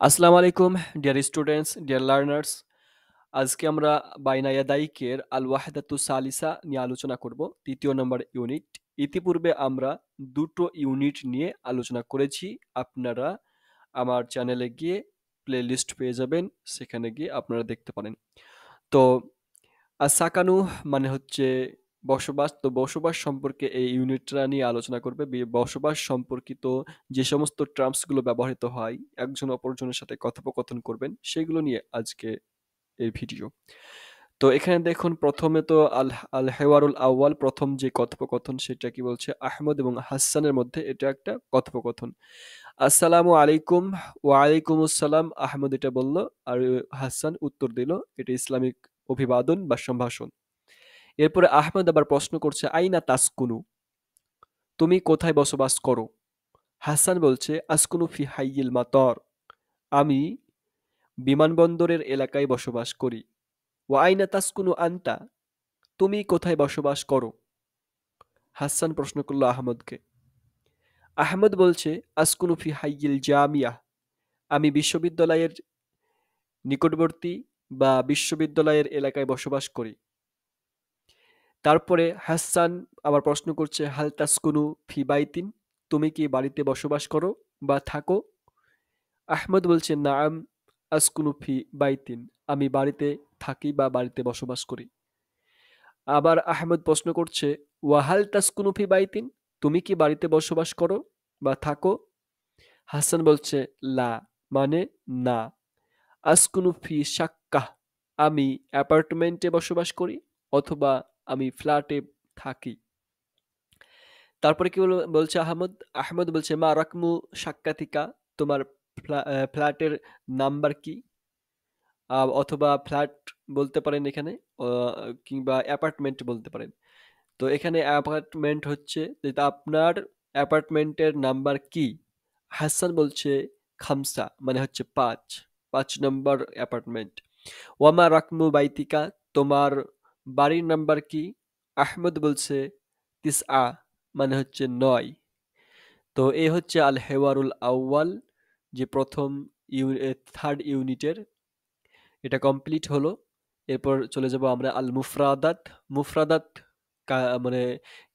আসসালামু আলাইকুম dear students, dear learners. আজকে আমরা বাইনা ইয়াদাইকের আল ওয়াহদাতু সালিসা নিয়ে আলোচনা করব, তৃতীয় নম্বর ইউনিট। ইতিপূর্বে আমরা দুটো ইউনিট নিয়ে আলোচনা করেছি। আপনারা আমার চ্যানেলে গিয়ে প্লে লিস্ট পেয়ে যাবেন, সেখানে গিয়ে আপনারা দেখতে পারেন। তো সাকানু মানে হচ্ছে বসবাস। তো বসবাস সম্পর্কে এই ইউনিটটা নিয়ে আলোচনা করবে। বসবাস সম্পর্কিত যে সমস্ত টার্মসগুলো ব্যবহৃত হয় একজন অপরজনের সাথে কথোপকথন করবেন, সেগুলো নিয়ে আজকে এই ভিডিও। তো এখানে দেখুন, প্রথমে তো আল আল হেওয়ারুল আউয়াল, প্রথম যে কথোপকথন সেটা কি বলছে, আহমদ এবং হাসানের মধ্যে এটা একটা কথোপকথন। আসসালামু আলাইকুম। ওয়ালাইকুম আসসালাম, আহমদ এটা বলল, আর হাসান উত্তর দিল। এটা ইসলামিক অভিবাদন বা সম্ভাষণ। এরপরে আহমদ আবার প্রশ্ন করছে, আইনা তাসকুনু, তুমি কোথায় বসবাস করো? হাসান বলছে, আসকুনু ফি হাইয়িল মাতর, আমি বিমানবন্দরের এলাকায় বসবাস করি। ওয়া আইনা তাসকুনু আনতা, তুমি কোথায় বসবাস করো? হাসান প্রশ্ন করলো আহমদকে। আহমদ বলছে, আসকুনু ফি হাইয়িল জামিয়া, আমি বিশ্ববিদ্যালয়ের নিকটবর্তী বা বিশ্ববিদ্যালয়ের এলাকায় বসবাস করি। তারপরে হাসান আবার প্রশ্ন করছে, হাল তাসকুনু ফি বাইতিন, তুমি কি বাড়িতে বসবাস করো বা থাকো? আহমদ বলছে, নাআম আসকুনু ফি বাইতিন, আমি বাড়িতে থাকি বা বাড়িতে বসবাস করি। আবার আহমদ প্রশ্ন করছে, ওয়াহাল তাসকুনু ফি বাইতিন, তুমি কি বাড়িতে বসবাস করো বা থাকো? হাসান বলছে, লা, মানে না। আসকুনু ফি শাক্কাহ, আমি অ্যাপার্টমেন্টে বসবাস করি অথবা আমি ফ্ল্যাটে থাকি। তারপরে কি বলছে আহমদ? আহমদ বলছে, মা রাকমু সাক্কাতিকা, তোমার ফ্ল্যাটের নাম্বার কি? অথবা ফ্ল্যাট বলতে পারেন এখানে, কিংবা অ্যাপার্টমেন্ট বলতে পারেন। তো এখানে অ্যাপার্টমেন্ট হচ্ছে, যেটা আপনার অ্যাপার্টমেন্টের নাম্বার কি? হাসান বলছে, খামসা, মানে হচ্ছে 5, 5 নম্বর অ্যাপার্টমেন্ট। ওয়ামা রাকমু বাইতিকা, তোমার বাড়ির নাম্বার কি? আহমদ বলছে, তিসআ, মানে হচ্ছে 9। তো এই হচ্ছে আল হেওয়ারুল আউয়াল, যে প্রথম থার্ড ইউনিটের, এটা কমপ্লিট হলো। এরপর চলে যাব আমরা আল মুফরাদাত। মুফরাদাত মানে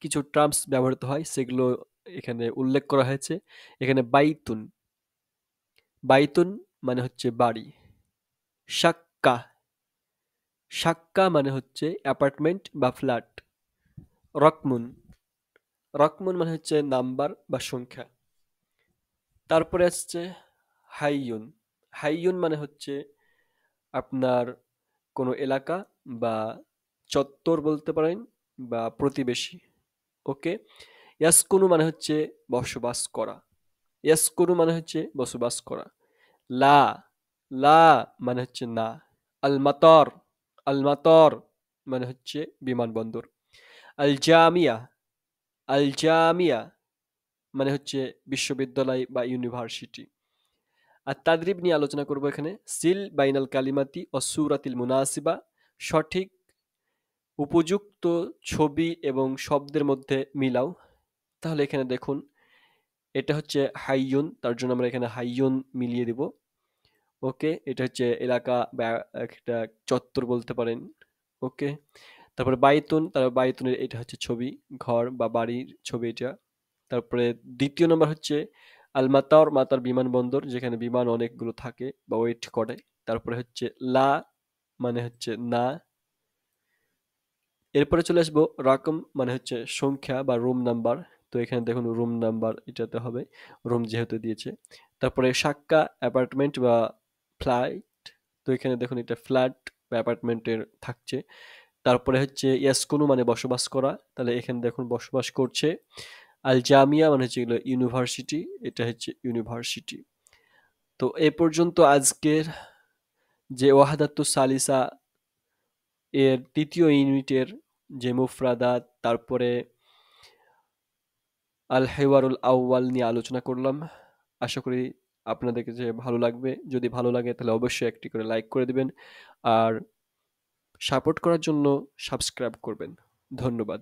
কিছু টার্মস ব্যবহৃত হয়, সেগুলো এখানে উল্লেখ করা হয়েছে। এখানে বাইতুন, বাইতুন মানে হচ্ছে বাড়ি। শাক্কা, শাক্কা মানে হচ্ছে অ্যাপার্টমেন্ট বা ফ্ল্যাট। রকমুন, রকমুন মানে হচ্ছে নাম্বার বা সংখ্যা। তারপরে আসছে হাইয়ুন। হাইয়ুন মানে হচ্ছে আপনার কোনো এলাকা বা চত্বর বলতে পারেন, বা প্রতিবেশী। ওকে। ইয়াসকুনু মানে হচ্ছে বসবাস করা। ইয়াসকুনু মানে হচ্ছে বসবাস করা। লা, লা মানে হচ্ছে না। আল মাতর, আল মাতর মানে হচ্ছে বিমানবন্দর। আল জামিয়া, আল জামিয়া মানে হচ্ছে বিশ্ববিদ্যালয় বা ইউনিভার্সিটি। আর তাদরিব নিয়ে আলোচনা করব এখানে। সিল বাইনাল কালিমাতি ও সুরাতিল মুনাসিবা, সঠিক উপযুক্ত ছবি এবং শব্দের মধ্যে মিলাও। তাহলে এখানে দেখুন, এটা হচ্ছে হাইয়ুন, তার জন্য আমরা এখানে হাইয়ুন মিলিয়ে দিব। ওকে, এটা হচ্ছে এলাকা বা একটা চত্বর বলতে পারেন। ওকে। তারপরে বাইতুন, তারপর বাইতুনের এটা হচ্ছে ছবি, ঘর বা বাড়ির ছবি এটা। তারপরে দ্বিতীয় নম্বর হচ্ছে আল মাতার, মাতার বিমানবন্দর, যেখানে বিমান অনেকগুলো থাকে বা ওয়েট করে। তারপরে হচ্ছে লা, মানে হচ্ছে না। এরপরে চলে আসবো রাকম, মানে হচ্ছে সংখ্যা বা রুম নাম্বার। তো এখানে দেখুন রুম নাম্বার এটাতে হবে, রুম যেহেতু দিয়েছে। তারপরে সাক্কা, অ্যাপার্টমেন্ট বা ফ্ল্যাট। তো এখানে দেখুন এটা ফ্ল্যাট বা অ্যাপার্টমেন্টের থাকছে। তারপরে হচ্ছে ইয়াসকুনু মানে বসবাস করা, তাহলে এখানে দেখুন বসবাস করছে। আল জামিয়া মানে হচ্ছে এগুলো ইউনিভার্সিটি, এটা হচ্ছে ইউনিভার্সিটি। তো এ পর্যন্ত আজকের যে ওয়াহাদাতুস সালিসা এর তৃতীয় ইউনিটের যে মুফরাদাত, তারপরে আল হেওয়ারুল আউয়াল নিয়ে আলোচনা করলাম। আশা করি আপনাদের কাছে ভালো লাগবে। যদি ভালো লাগে তাহলে অবশ্যই একটি করে লাইক করে দিবেন, আর সাপোর্ট করার জন্য সাবস্ক্রাইব করবেন। ধন্যবাদ।